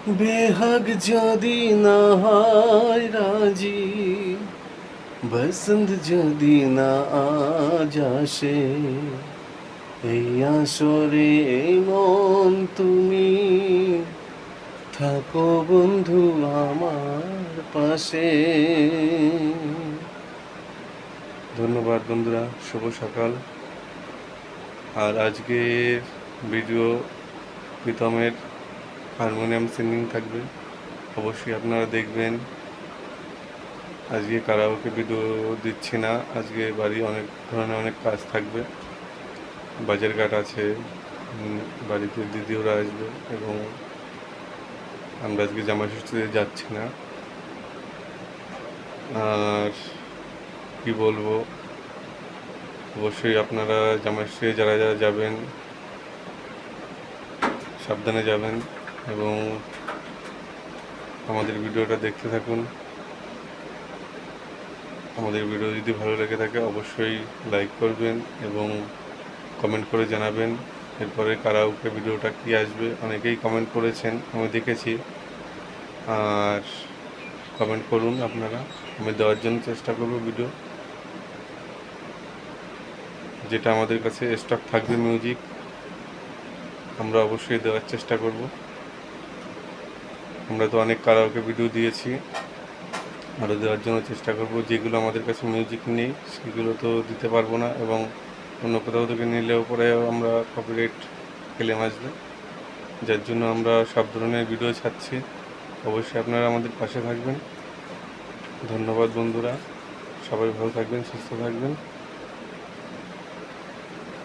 বেহাগ যদি না হয় রাজি, বসন্ত যদি না আজ আসে, এই আসরে এই মন তুমি থাকো বন্ধু আমার পাশে। ধন্যবাদ বন্ধুরা, শুভ সকাল। আর আজকের ভিডিও প্রীতমের হারমোনিয়াম সিঙ্গিং থাকবে, অবশ্যই আপনারা দেখবেন। আজকে কারাওকে ভিডিও দিচ্ছি না, আজকে বাড়ি অনেক ধরনের অনেক কাজ থাকবে, বাজার ঘাট আছে, বাড়িতে দিদি ওরা আসবে এবং আমরা আজকে জামাই ষষ্ঠীতে যাচ্ছি না। আর কি বলবো, অবশ্যই আপনারা জামাই ষষ্ঠীতে যারা যারা যাবেন সাবধানে যাবেন এবং আমাদের ভিডিওটা দেখতে থাকুন। আমাদের ভিডিও যদি ভালো লেগে থাকে অবশ্যই লাইক করবেন এবং কমেন্ট করে জানাবেন এরপরে কারাওকে ভিডিওটা কি আসবে। অনেকেই কমেন্ট করেছেন, আমি দেখেছি। আর কমেন্ট করুন আপনারা, আমি দেওয়ার জন্য চেষ্টা করব ভিডিও, যেটা আমাদের কাছে স্টক থাকবে মিউজিক আমরা অবশ্যই দেওয়ার চেষ্টা করব। আমরা তো অনেক কারাওকে ভিডিও দিয়েছি, আরও দেওয়ার জন্য চেষ্টা করব। যেগুলো আমাদের কাছে মিউজিক নেই সেগুলো তো দিতে পারবো না, এবং অন্য কোথাও থেকে নিলেও পরে আমরা কপিরাইট ক্লেম আসবে, যার জন্য আমরা সব ধরনের ভিডিও ছাড়ছি। অবশ্যই আপনারা আমাদের পাশে থাকবেন। ধন্যবাদ বন্ধুরা, সবাই ভালো থাকবেন, সুস্থ থাকবেন।